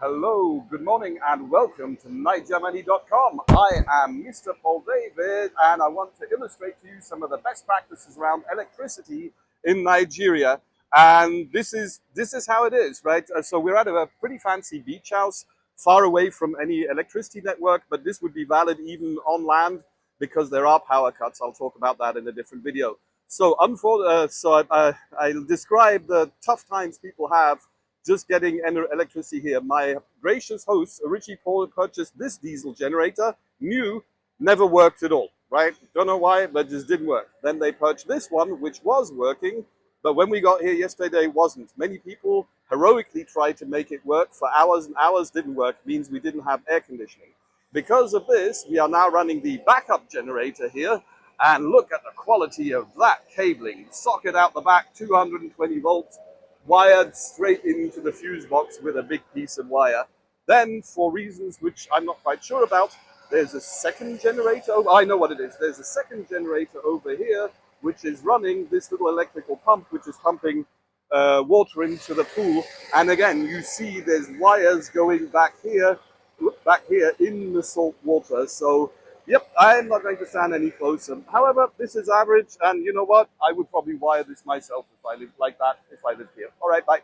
Hello, good morning, and welcome to Jamani.com. I am Mr. Paul David, and I want to illustrate to you some of the best practices around electricity in Nigeria. And this is how it is, right? So we're at a pretty fancy beach house, far away from any electricity network, but this would be valid even on land because there are power cuts. I'll talk about that in a different video. So, I'll describe the tough times people have just getting electricity here. My gracious host, Richie Paul, purchased this diesel generator, new, never worked at all, right? Don't know why, but just didn't work. Then they purchased this one, which was working, but when we got here yesterday, it wasn't. Many people heroically tried to make it work for hours and hours, didn't work, means we didn't have air conditioning. Because of this, we are now running the backup generator here, and look at the quality of that cabling. Socket out the back, 220 volts, wired straight into the fuse box with a big piece of wire. Then, for reasons which I'm not quite sure about, there's a second generator. Oh, I know what it is. There's a second generator over here, which is running this little electrical pump, which is pumping water into the pool. And again, you see there's wires going back here in the salt water. So, yep, I'm not going to stand any closer. However, this is average, and you know what? I would probably wire this myself if I lived like that, if I lived here. All right, bye.